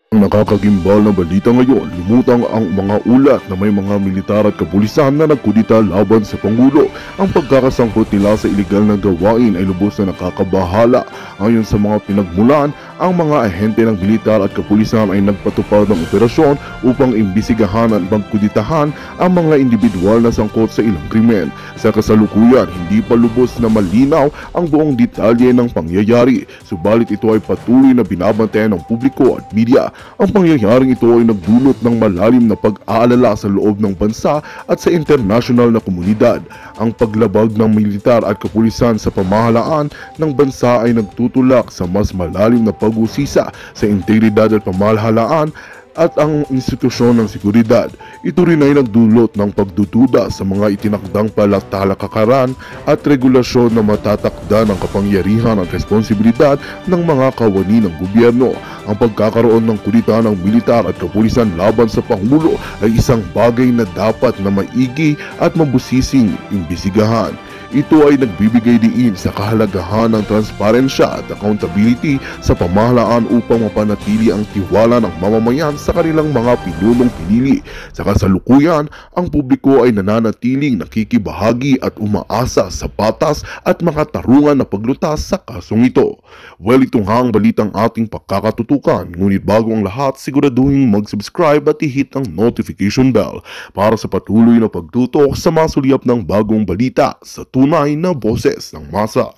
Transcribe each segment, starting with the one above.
Ang nakakagimbal na balita ngayon, lumutang ang mga ulat na may mga militar at kapulisan na nagkudita laban sa Pangulo. Ang pagkakasangkot nila sa ilegal na gawain ay lubos na nakakabahala. Ayon sa mga pinagmulan, ang mga ahente ng militar at kapulisan ay nagpatupad ng operasyon upang imbisigahan at magkuditahan ang mga individual na sangkot sa ilang krimen. Sa kasalukuyan, hindi pa lubos na malinaw ang buong detalye ng pangyayari, subalit ito ay patuloy na binabantayan ng publiko at media. Ang pangyayaring ito ay nagdulot ng malalim na pag-aalala sa loob ng bansa at sa internasyonal na komunidad. Ang paglabag ng militar at kapulisan sa pamahalaan ng bansa ay nagtutulak sa mas malalim na pag-usisa sa integridad at pamahalaan at ang institusyon ng seguridad. Ito rin ay nagdulot ng pagdududa sa mga itinakdang talakaran at regulasyon na matatakda ng kapangyarihan at responsibilidad ng mga kawani ng gobyerno. Ang pagkakaroon ng kudita ng militar at kapulisan laban sa Pangulo ay isang bagay na dapat na maigi at mabusising imbisigahan. Ito ay nagbibigay diin sa kahalagahan ng transparensya at accountability sa pamahalaan upang mapanatili ang tiwala ng mamamayan sa kanilang mga pinunong pinili. Sa kasalukuyan, ang publiko ay nananatiling nakikibahagi at umaasa sa patas at makatarungan na paglutas sa kasong ito. Well, ito nga ang balitang ating pagkakatutukan, ngunit bago ang lahat, siguraduhin mag-subscribe at i-hit ang notification bell para sa patuloy na pagtutok sa masulyap ng bagong balita sa tunay na boses ng masa.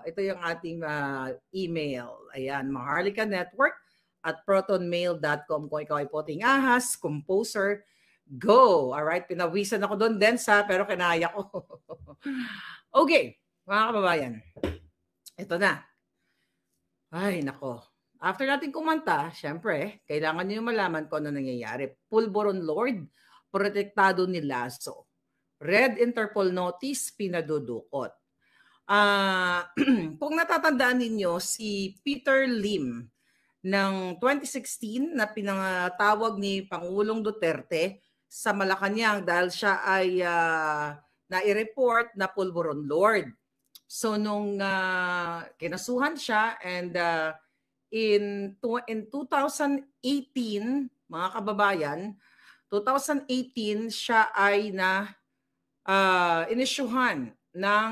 Ito yung ating email. Ayan, Maharlika Network at protonmail.com. Kung ikaw ay poting ahas, composer, go! Alright, pinawisan ako doon densa, pero kinaya ko. Okay, mga kababayan. Ito na. Ay, nako. After natin kumanta, syempre, kailangan nyo malaman kung ano nangyayari. Pulboron Lord, protektado ni Lasso. Red Interpol Notice, pinadudukot. Kung natatandaan ninyo, si Peter Lim ng 2016 na pinatawag ni Pangulong Duterte sa Malacanang dahil siya ay nai-report na Pulboron Lord. So nung kinasuhan siya and in 2018, mga kababayan, 2018 siya ay inisyuhan ng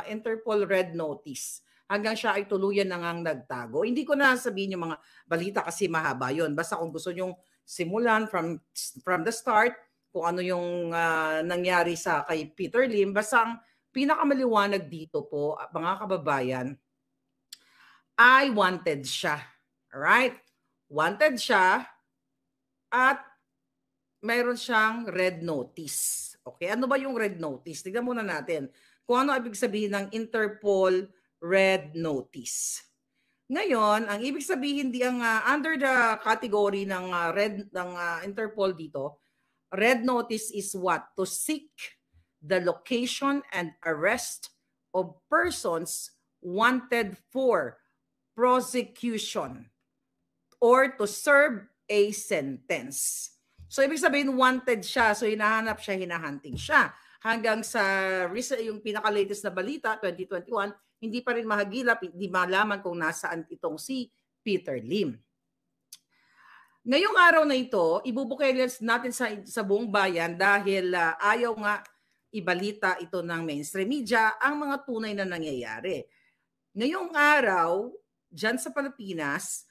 Interpol Red Notice hanggang siya ay tuluyan na ngang nagtago. Hindi ko na sabihin yung mga balita kasi mahaba yon. Basta kung gusto nyong simulan from the start, kung ano yung nangyari sa kay Peter Lim, basta ang pinakamaliwanag dito po, mga kababayan, ay wanted siya. Alright? Wanted siya at mayroon siyang red notice. Okay, ano ba yung red notice? Tignan muna natin kung ano ibig sabihin ng Interpol Red Notice. Ngayon, ang ibig sabihin di ang under the category ng red ng Interpol dito, red notice is what? To seek the location and arrest of persons wanted for prosecution or to serve a sentence. So, ibig sabihin, wanted siya. So, hinahanap siya, hinahunting siya. Hanggang sa yung pinaka-latest na balita, 2021, hindi pa rin mahagilap, hindi malaman kung nasaan itong si Peter Lim. Ngayong araw na ito, ibubukeles natin sa buong bayan dahil ayaw nga ibalita ito ng mainstream media ang mga tunay na nangyayari. Ngayong araw, dyan sa Pilipinas,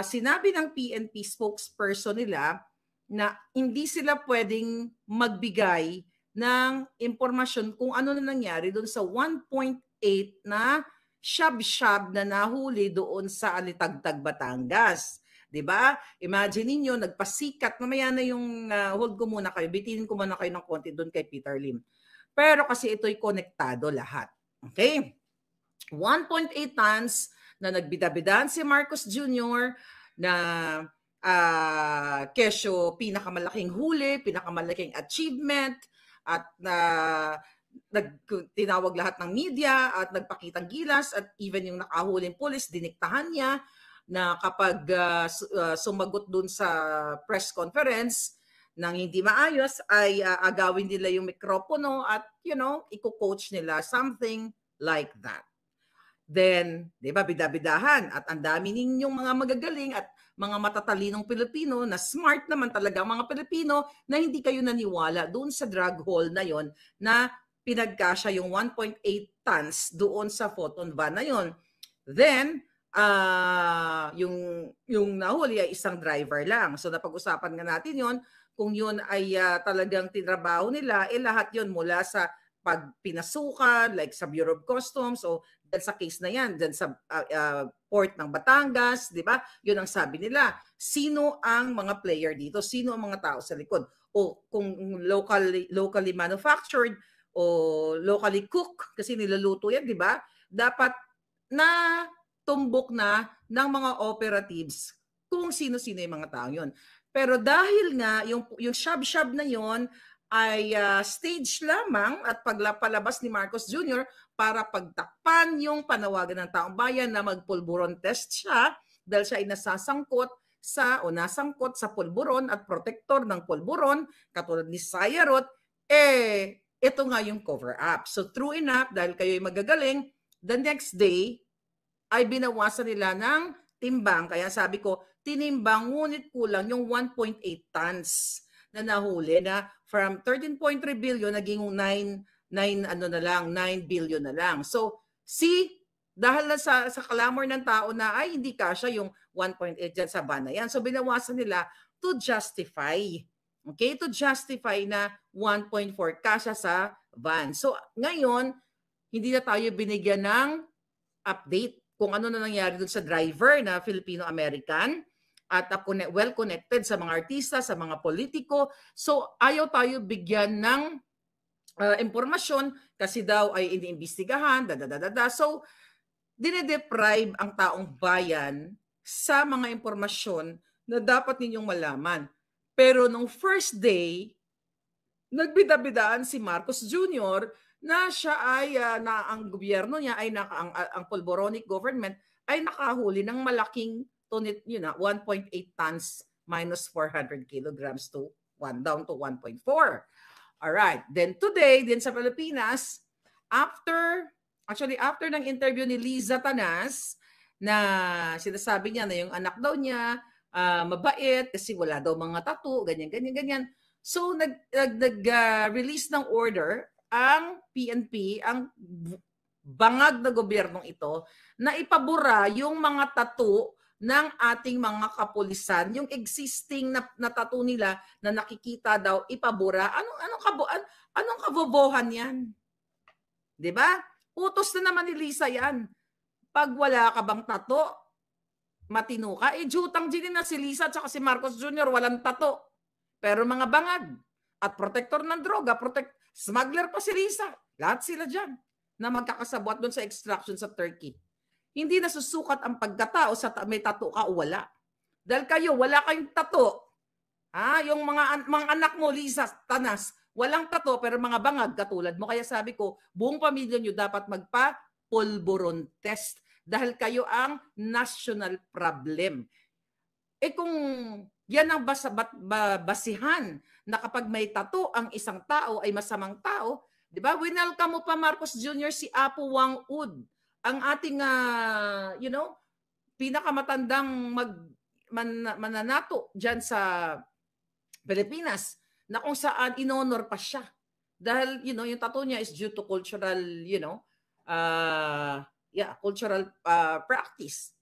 sinabi ng PNP spokesperson nila na hindi sila pwedeng magbigay ng impormasyon kung ano na nangyari doon sa 1.8 na shab-shab na nahuli doon sa Alitagtag, Batangas. 'Di ba? Imagine niyo nagpasikat, mamaya na yung hold ko muna kayo, bitinin ko muna kayo ng konti doon kay Peter Lim. Pero kasi ito'y konektado lahat. Okay? 1.8 tons na nagbidabidahan si Marcos Jr. na kesyo pinakamalaking huli, pinakamalaking achievement, at tinawag lahat ng media at nagpakitang gilas at even yung nakahuling pulis, diniktahan niya na kapag sumagot dun sa press conference nang hindi maayos ay agawin nila yung mikropono at i-coach nila, something like that. Then, 'di ba, bida-bidahan at ang dami ninyong mga magagaling at mga matatalinong Pilipino na smart naman talaga mga Pilipino na hindi kayo naniwala doon sa drug haul na yon na pinagkasya yung 1.8 tons doon sa photon van na yon. Then, yung nahuli ay isang driver lang. So napag-usapan nga natin yon kung yun ay talagang tinrabaho nila, lahat yon mula sa pagpinasukan, like sa Bureau of Customs o dyan sa case na yan, dyan sa port ng Batangas, di ba? Yun ang sabi nila. Sino ang mga player dito? Sino ang mga tao sa likod? O kung locally manufactured o locally cooked, kasi nilaluto yan, di ba? Dapat na tumbok na ng mga operatives kung sino-sino yung mga tao yun. Pero dahil nga yung shab-shab na yon ay stage lamang at palabas ni Marcos Jr. para pagtakpan yung panawagan ng taong bayan na magpulburon test siya dahil siya ay nasangkot sa pulburon at protektor ng pulburon katulad ni Sayarot, ito nga yung cover-up. So true enough, dahil kayo ay magagaling, the next day ay binawasan nila ng timbang. Kaya sabi ko, tinimbang ngunit kulang yung 1.8 tons na nahuli na from 13.3 billion naging 9 billion na lang. So, dahil na sa clamor ng tao na ay hindi kasya yung 1.8 dyan sa van na yan. So, binawasan nila to justify. Okay? To justify na 1.4 kasya sa van. So, ngayon, hindi na tayo binigyan ng update kung ano na nangyari dun sa driver na Filipino-American at well connected sa mga artista, sa mga politiko. So ayaw tayo bigyan ng impormasyon kasi daw ay iniimbestigahan, So dinedeprive ang taong bayan sa mga impormasyon na dapat ninyong malaman. Pero nung first day, nagbida-bidaan si Marcos Jr. na siya ay ang gobyerno niya ay ang Polboronic government ay nakahuli ng malaking 1.8 tons minus 400 kilograms down to 1.4. All right. Then today, din sa Pilipinas, after ng interview ni Liza Tanas na sinasabi niya na yung anak daw niya mabait kasi wala daw mga tattoo, ganyan. So nag-release ng order ang PNP, ang bangag na gobyernong ito, na ipabura yung mga tattoo ng ating mga kapulisan, yung existing na tattoo nila na nakikita daw ipabura. Anong kabobohan yan? 'Di ba? Utos na naman ni Lisa yan. Pag wala ka bang tattoo, matino ka, jutang din na si Lisa at si Marcos Jr. walang tattoo. Pero mga bangag at protektor ng droga, smuggler pa si Lisa. Lahat sila dyan na magkakasabwat doon sa extraction sa Turkey. Hindi nasusukat ang pagkatao sa may tattoo ka o wala. Dahil kayo, wala kayong tattoo. Yung mga anak mo, Lisa Tanas, walang tattoo pero mga bangag katulad mo. Kaya sabi ko, buong pamilya nyo dapat magpa-pulburon test dahil kayo ang national problem. Kung yan ang basihan na kapag may tattoo ang isang tao ay masamang tao, di ba? Winelcome mo pa Marcos Jr. si Apo Wang Ud, ang ating pinakamatandang mananato diyan sa Pilipinas na kung saan inonor pa siya. Dahil yung tattoo niya is due to cultural, cultural practice.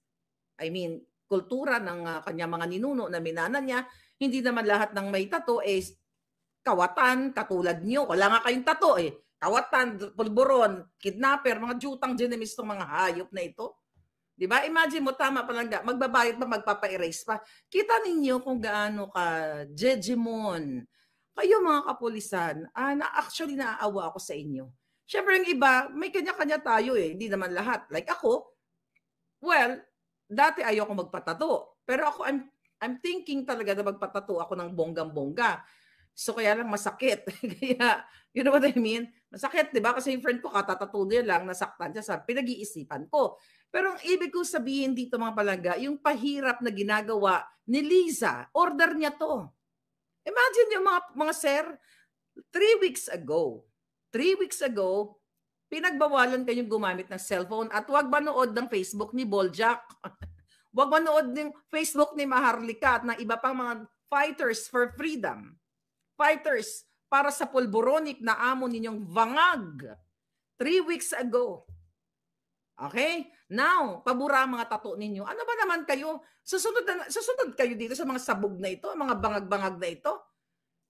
I mean, kultura ng kanya mga ninuno na minana niya. Hindi naman lahat ng may tattoo is kawatan, katulad niyo. Wala nga kayong tattoo Kawatan, pulburon, kidnapper, mga jutang dinamis itong mga hayop na ito. Diba? Imagine mo, tama pa lang, magbabayad pa, magpapa-erase pa. Kita ninyo kung gaano ka jejemon. Kayo mga kapulisan, actually naaawa ako sa inyo. Siyempre yung iba, may kanya-kanya tayo hindi naman lahat. Like ako, well, dati ayoko magpatato. Pero ako, I'm thinking talaga na magpatato ako ng bonggang-bongga. So kaya lang masakit. Kaya, you know what I mean? Masakit, di ba? Kasi yung friend ko, katatato niya lang, nasaktan siya sa pinag-iisipan ko. Pero ang ibig kong sabihin dito mga palangga, yung pahirap na ginagawa ni Liza, order niya to. Imagine yung mga sir, 3 weeks ago, pinagbawalan kayong gumamit ng cellphone at huwag manood ng Facebook ni Boljak. Huwag manood ng Facebook ni Maharlika at ng iba pang mga fighters for freedom. Fighters para sa pulburonik na amo ninyong vangag. 3 weeks ago. Okay? Now, pabura ang mga tato ninyo. Ano ba naman kayo? Susunod kayo dito sa mga sabog na ito, mga bangag-bangag na ito.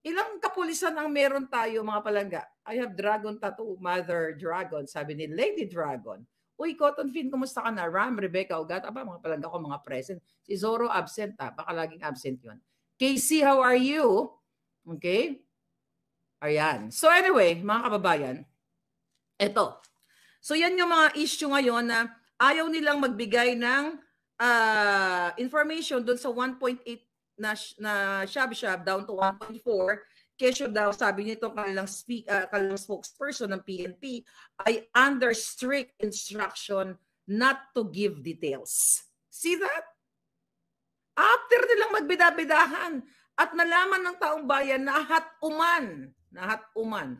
Ilang kapulisan ang meron tayo, mga palangga? I have dragon tattoo, Mother Dragon, sabi ni Lady Dragon. Uy, Cotton Fin, kumusta ka na? Ram, Rebecca, Ugat, aba, mga palangga ko, mga present. Si Zoro, absent baka laging absent yun. Casey, how are you? Okay? Ayan. So anyway, mga kababayan, eto. So yan yung mga issue ngayon na ayaw nilang magbigay ng information doon sa 1.8 na shab-shab down to 1.4. Kesyo daw, sabi nito kanilang spokesperson ng PNP ay under strict instruction not to give details. See that? After nilang magbidabidahan at nalaman ng taong bayan na hat-uman,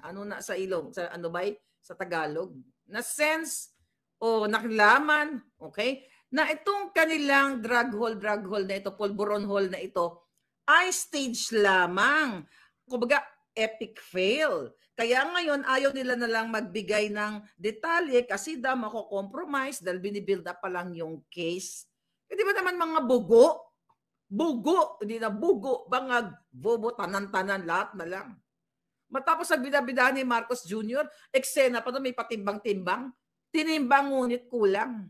ano na sa ilong, sa ano ba sa Tagalog? Na sense o nakilaman, okay, na itong kanilang drug hole na ito, pulburon hole na ito, ay stage lamang. Kumbaga, epic fail. Kaya ngayon, ayaw nila na lang magbigay ng detalye kasi daw mako-compromise dahil binibuild up pa lang yung case. E di ba naman mga bugo, hindi na bugo, bangag, bobo, tanan-tanan, lahat na lang. Matapos sa bida-bidahan ni Marcos Jr., eksena pa doon, may patimbang-timbang. Tinimbang ngunit kulang.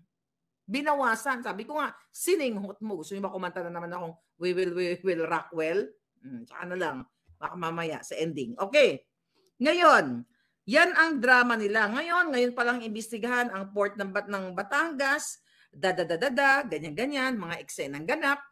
Binawasan. Sabi ko nga, sininghot mo. Gusto niyo ba kumanta na naman akong We Will Rock Well? Tsaka na lang. Baka mamaya sa ending. Okay. Ngayon, yan ang drama nila. Ngayon palang imbestigahan ang port ng Batangas, ganyan-ganyan, mga eksenang ganap.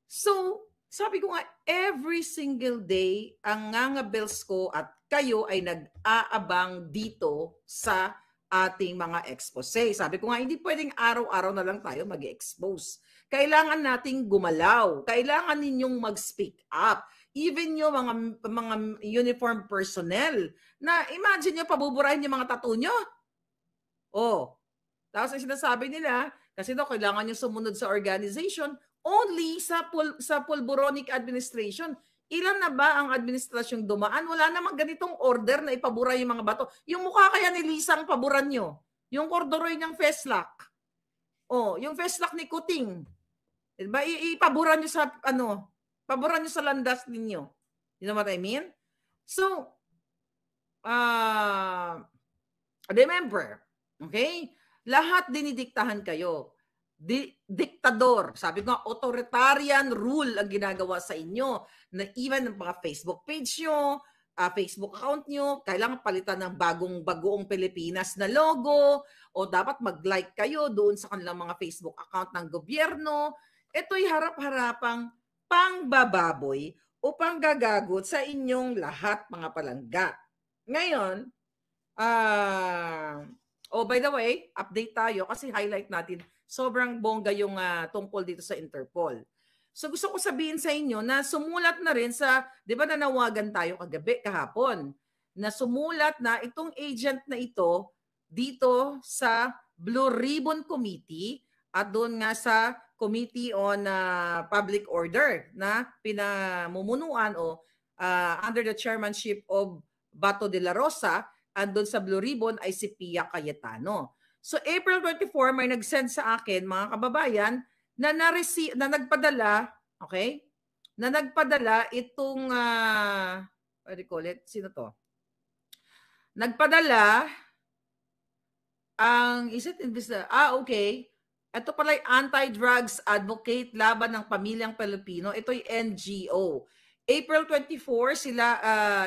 So, sabi ko nga, every single day, ang ngangabels ko at kayo ay nag-aabang dito sa ating mga expose. Sabi ko nga, hindi pwedeng araw-araw na lang tayo mag-expose. Kailangan nating gumalaw. Kailangan ninyong mag-speak up. Even yung mga uniform personnel na imagine nyo, pabuburahin yung mga tattoo nyo. Oh, tapos ang sinasabi nila, kasi daw kailangan nyo sumunod sa organization, only sa pulburonic administration. Ilan na ba ang administrasyong dumaan? Wala namang ganitong order na ipabura yung mga bato. Yung mukha kaya ni Lisa ang paburan nyo. Yung corduroy niyang Feslock. Oh, yung Feslock ni Kuting. Diba? Ipaburan nyo sa, paburan nyo sa landas ninyo. You know what I mean? So, remember, okay? Lahat dinidiktahan kayo. Diktador. Sabi ko nga, authoritarian rule ang ginagawa sa inyo. Na even ng mga Facebook page nyo, Facebook account nyo, kailangan palitan ng bagoong Pilipinas na logo o dapat mag-like kayo doon sa kanilang mga Facebook account ng gobyerno. Ito'y harap-harapang pangbababoy o panggagagot sa inyong lahat mga palangga. Ngayon, by the way, update tayo kasi highlight natin sobrang bongga yung tungkol dito sa Interpol. So gusto ko sabihin sa inyo na sumulat na rin sa, di ba nanawagan tayo kahapon, na sumulat na itong agent na ito dito sa Blue Ribbon Committee at doon nga sa Committee on Public Order na pinamumunuan o under the chairmanship of Bato de la Rosa, and doon sa Blue Ribbon ay si Pia Cayetano. So April 24 may nag-send sa akin mga kababayan na nagpadala, okay? Na nagpadala itong what do you call it? Sino to? Nagpadala ang okay. Ito pala yung anti-drugs advocate laban ng pamilyang Pilipino. Ito'y NGO. April 24 sila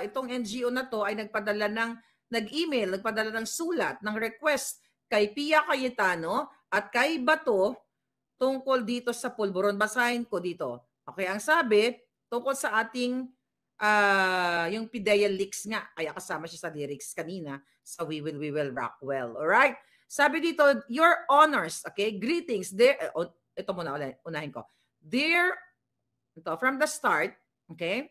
itong NGO na to ay nagpadala ng sulat ng request kay Pia Cayetano at kay Bato tungkol dito sa pulburon. Basahin ko dito. Okay, ang sabi, tungkol sa ating yung PIDEA leaks nga. Kaya kasama siya sa lyrics kanina sa We Will Rock Well. Alright? Sabi dito, your honors, okay? Greetings. Ito muna, unahin ko. Dear, ito, from the start, okay?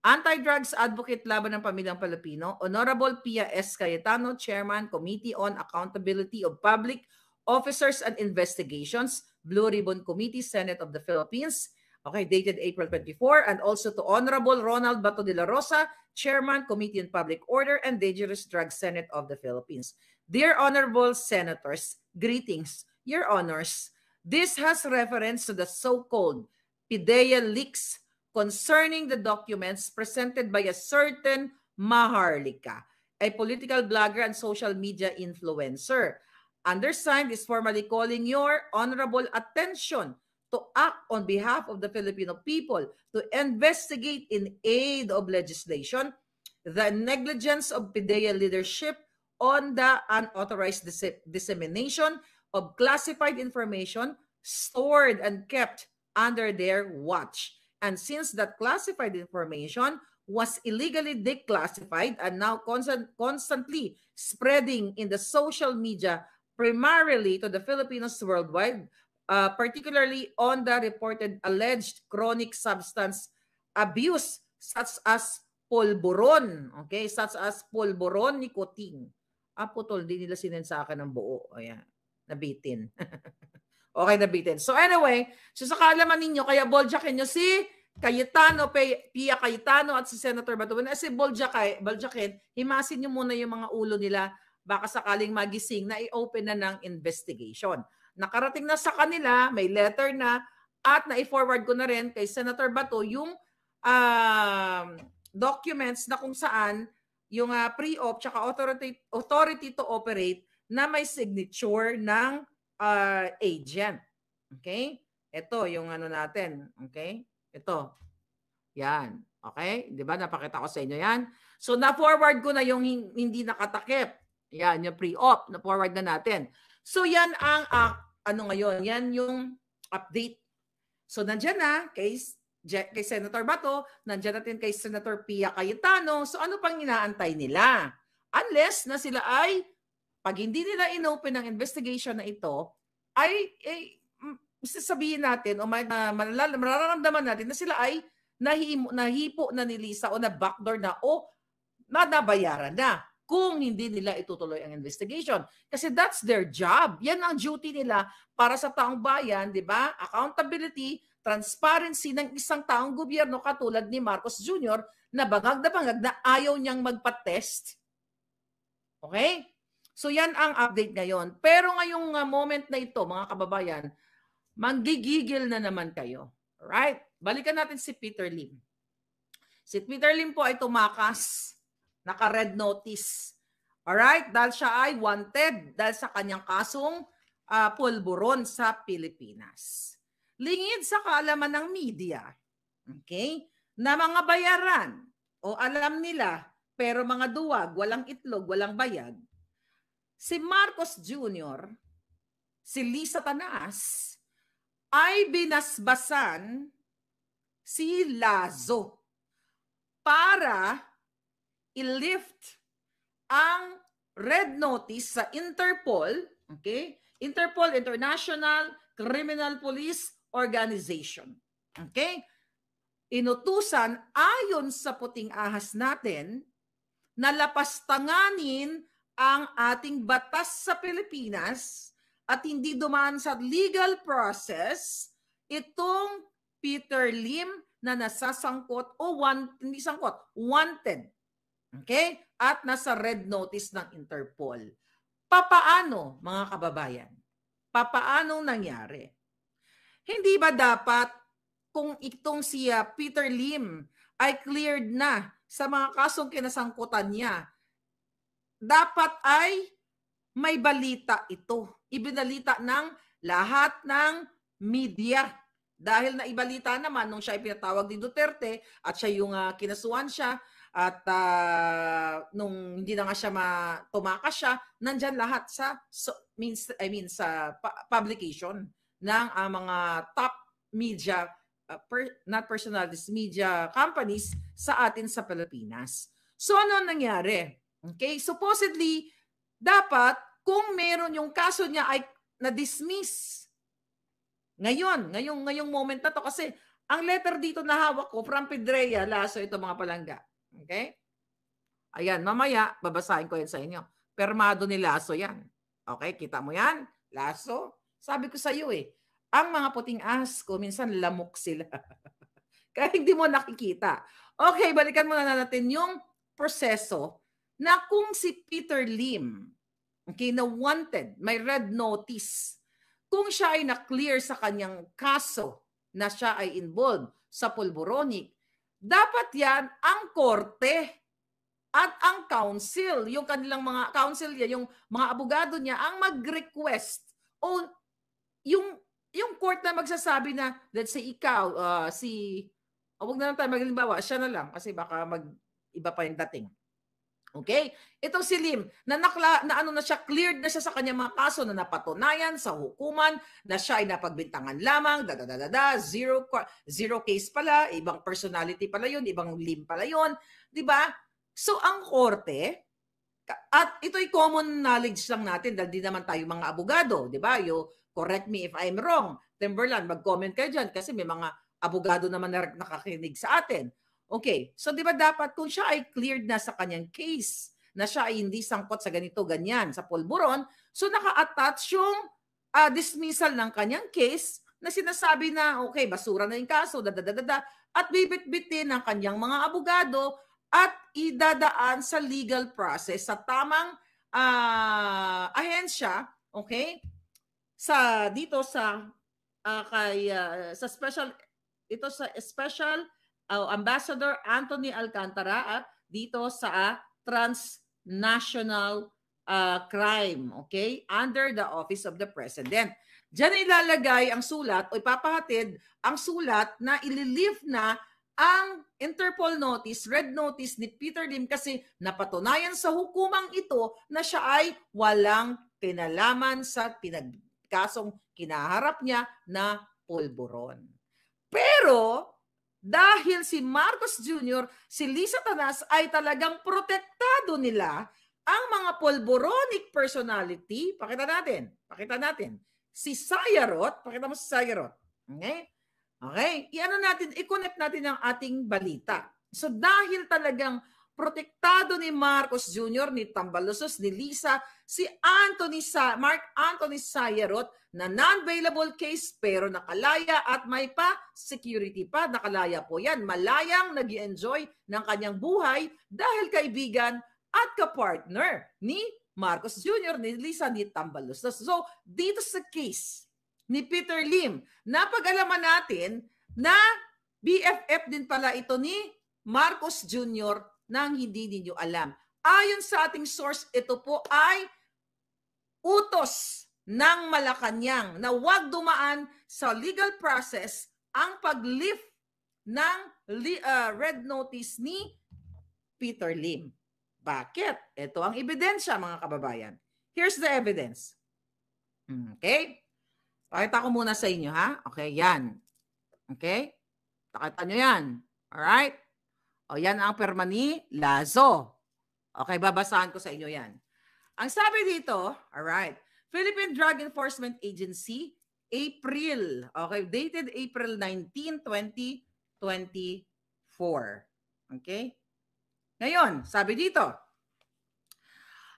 Anti-drugs advocate laban ng pamilyang Pilipino, Honorable Pia S. Cayetano, Chairman, Committee on Accountability of Public Officers and Investigations, Blue Ribbon Committee, Senate of the Philippines, okay, dated April 24, and also to Honorable Ronald Bato de la Rosa, Chairman, Committee on Public Order and Dangerous Drugs, Senate of the Philippines. Dear Honorable Senators, greetings, Your Honors. This has reference to the so-called PIDEA leaks concerning the documents presented by a certain Maharlika, a political blogger and social media influencer. Undersigned is formally calling your honorable attention to act on behalf of the Filipino people to investigate in aid of legislation the negligence of PIDEA leadership on the unauthorized dissemination of classified information stored and kept under their watch. And since that classified information was illegally declassified and now constantly spreading in the social media, primarily to the Filipinos worldwide, particularly on the reported alleged chronic substance abuse such as polboron, okay, such as polboron nicotine. Putol, di nila sinend sa akin ng buo. Ayan, nabitin. Okay, nabitin. So anyway, so sa kaalaman ninyo, kaya boljakin nyo si Cayetano, Pia Cayetano at si Senator Bato. Si boljakin, himasin nyo muna yung mga ulo nila, baka sakaling magising na i-open na ng investigation. Nakarating na sa kanila, may letter na, at na-forward ko na rin kay Senator Bato yung documents na kung saan yung pre-op tsaka authority to operate na may signature ng agent. Okay? Ito yung ano natin. Okay? Ito. Yan. Okay? Di ba? Napakita ko sa inyo yan. So, na-forward ko na yung hindi nakatakip. Yan, yung pre-op. Na-forward na natin. So, yan ang, ano ngayon? Yan yung update. So, nandyan na kay Senator Bato, nandyan natin kay Senator Pia Cayetano. So, ano pang inaantay nila? Unless na sila ay pag hindi nila inopen ang investigation na ito, ay sasabihin natin o mararamdaman natin na sila ay nahipo na ni Lisa o na backdoor na o nabayaran na kung hindi nila itutuloy ang investigation. Kasi that's their job. Yan ang duty nila para sa taong bayan, di ba? Accountability, transparency ng isang taong gobyerno katulad ni Marcos Jr. na bangag na ayaw niyang magpa-test. Okay? So yan ang update ngayon. Pero ngayong moment na ito, mga kababayan, manggigigil na naman kayo. Alright? Balikan natin si Peter Lim. Si Peter Lim po ay tumakas. Naka-red notice. Alright? Dahil siya ay wanted dahil sa kanyang kasong pulburon sa Pilipinas. Lingid sa kaalaman ng media. Okay? Na mga bayaran o alam nila pero mga duwag, walang itlog, walang bayag. Si Marcos Jr., si Lisa Tanas, ay binasbasan si Lazo para i-lift ang red notice sa Interpol, okay? Interpol, International Criminal Police Organization. Okay? Inutusan ayon sa puting ahas natin na lapastanganin ang ating batas sa Pilipinas at hindi dumaan sa legal process itong Peter Lim na nasasangkot o hindi sangkot, wanted. Okay? At nasa red notice ng Interpol. Papaano, mga kababayan? Papaano nangyari? Hindi ba dapat kung itong si Peter Lim ay cleared na sa mga kasong kinasangkutan niya, dapat ay may balita ito. Ibinalita ng lahat ng media. Dahil naibalita naman nung siya ay pinatawag ni Duterte at siya yung kinasuhan siya at nung hindi na nga siya tumakas siya, nandyan lahat sa sa publication ng mga top media, not personalities, media companies sa atin sa Pilipinas. So ano nangyari? Okay, supposedly dapat kung meron yung kaso niya ay na-dismiss. Ngayong moment na to, kasi ang letter dito na hawak ko from Pedrea, Lasso, ito mga palangga. Okay? Ayan, mamaya babasahin ko yan sa inyo. Permado ni Lasso yan. Okay, kita mo yan? Lasso? Sabi ko sa iyo ang mga puting asko, minsan lamok sila. Kaya hindi mo nakikita. Okay, balikan muna natin yung proseso na kung si Peter Lim, okay, na wanted, may red notice, kung siya ay na-clear sa kanyang kaso na siya ay involved sa Pulboronic, dapat yan ang korte at ang counsel, yung kanilang mga counsel niya, yung mga abogado niya, ang mag-request o yung court na magsasabi na, let's say ikaw, huwag na lang tayo maglimbawa, siya na lang kasi baka iba pa yung dating. Okay? Itong si Lim, na ano na siya, cleared na siya sa kanyang mga kaso na napatunayan sa hukuman, na siya ay napagbintangan lamang, zero case pala, ibang personality pala yun, ibang Lim pala yun, di ba? So, ang korte, at ito'y common knowledge lang natin dahil di naman tayo mga abogado, di ba? You correct me if I'm wrong. Timberland, mag-comment kayo dyan kasi may mga abogado naman na nakakinig sa atin. Okay, so di ba dapat kung siya ay cleared na sa kanyang case, na siya ay hindi sangkot sa ganito, ganyan, sa pulburon, so naka-attach yung dismissal ng kanyang case na sinasabi na, okay, basura na yung kaso, at bibit-bitin ng kanyang mga abogado at idadaan sa legal process sa tamang ahensya, okay? Sa special Ambassador Anthony Alcantara at dito sa transnational crime, okay? Under the Office of the President. Diyan ilalagay ang sulat o ipapahatid ang sulat na ililift na ang Interpol notice, red notice ni Peter Lim kasi napatunayan sa hukumang ito na siya ay walang kinalaman sa kasong kinaharap niya na pulburon. Pero dahil si Marcos Jr., si Lisa Tanas ay talagang protektado nila ang mga pulboronic personality. Pakita natin. Si Sayarot, pakita mo si Sayarot. Okay? Okay, i-connect natin ang ating balita. So dahil talagang protektado ni Marcos Jr., ni Tambalusos, ni Lisa, si Mark Anthony Sayarot na non-bailable case pero nakalaya at may pa security pa, nakalaya po yan. Malayang nag-enjoy ng kanyang buhay dahil kaibigan at kapartner ni Marcos Jr., ni Lisa, ni Tambalusos. So dito sa case ni Peter Lim, napag-alaman natin na BFF din pala ito ni Marcos Jr. nang hindi ninyo alam. Ayon sa ating source, ito po ay utos ng Malacanang na huwag dumaan sa legal process ang pag-lift ng red notice ni Peter Lim. Bakit? Ito ang ebidensya, mga kababayan. Here's the evidence. Okay? Pakita ko muna sa inyo, ha? Okay, yan. Okay? Pakita nyo yan. Alright? O, yan ang perma ni Lazo. Okay, babasahan ko sa inyo yan. Ang sabi dito, alright, Philippine Drug Enforcement Agency, April, okay, dated April 19, 2024. Okay? Ngayon, sabi dito,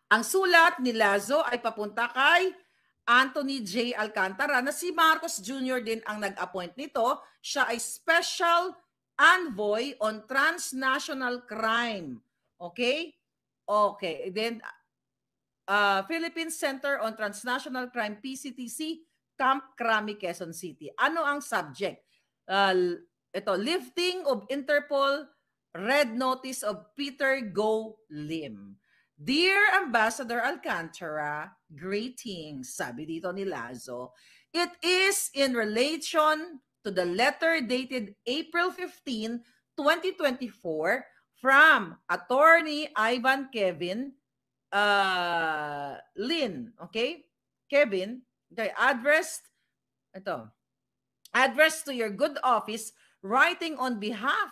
ang sulat ni Lazo ay papunta kay Anthony J. Alcantara na si Marcos Jr. din ang nag-appoint nito. Siya ay Special Envoy on Transnational Crime. Okay? Okay. Then, Philippine Center on Transnational Crime, PCTC, Camp Crame, Quezon City. Ano ang subject? Ito, lifting of Interpol red notice of Peter Go Lim. Dear Ambassador Alcantara, greetings, sabi dito ni Lazo. It is in relation to the letter dated April 15, 2024 from Attorney Ivan Kevin Lin, okay? Kevin, okay, addressed to your good office, writing on behalf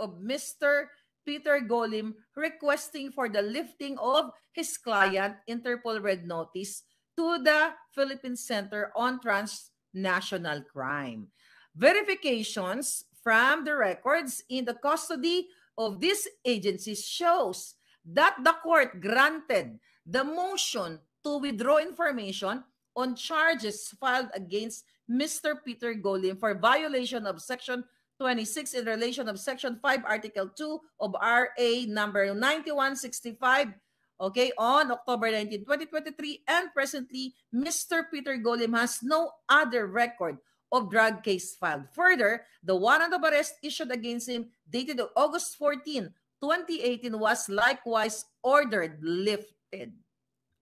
of Mr. Peter Golim requesting for the lifting of his client Interpol Red Notice to the Philippine Center on Transnational Crime. Verifications from the records in the custody of these agencies shows that the court granted the motion to withdraw information on charges filed against Mr. Peter Golim for violation of Section 26 in relation of Section 5, Article 2 of RA number 9165, okay, on October 19, 2023, and presently, Mr. Peter Golim has no other record of drug case filed. Further, the warrant of arrest issued against him dated August 14, 2018 was likewise ordered lifted.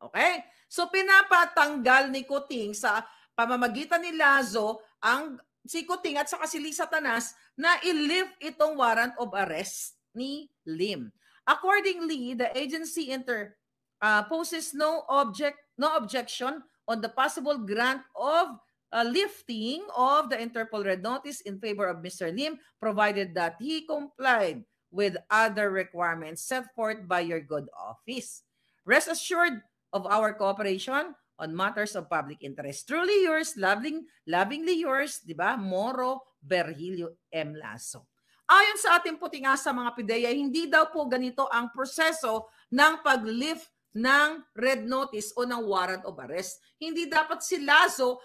Okay? So pinapatanggal ni Kuting sa pamamagitan ni Lazo ang si Kuting at saka si Lisa Tanas na i-lift itong warrant of arrest ni Lim. Accordingly, the agency poses no objection on the possible grant of lifting of the Interpol Red Notice in favor of Mr. Lim, provided that he complied with other requirements set forth by your good office. Rest assured of our cooperation on matters of public interest. Truly yours, lovingly yours, di ba? Moro Virgilio M. Lasso. Ayon sa ating puting asa mga PIDEA, hindi daw po ganito ang proseso ng pag-lift ng red notice o ng warrant of arrest. Hindi dapat si Lazo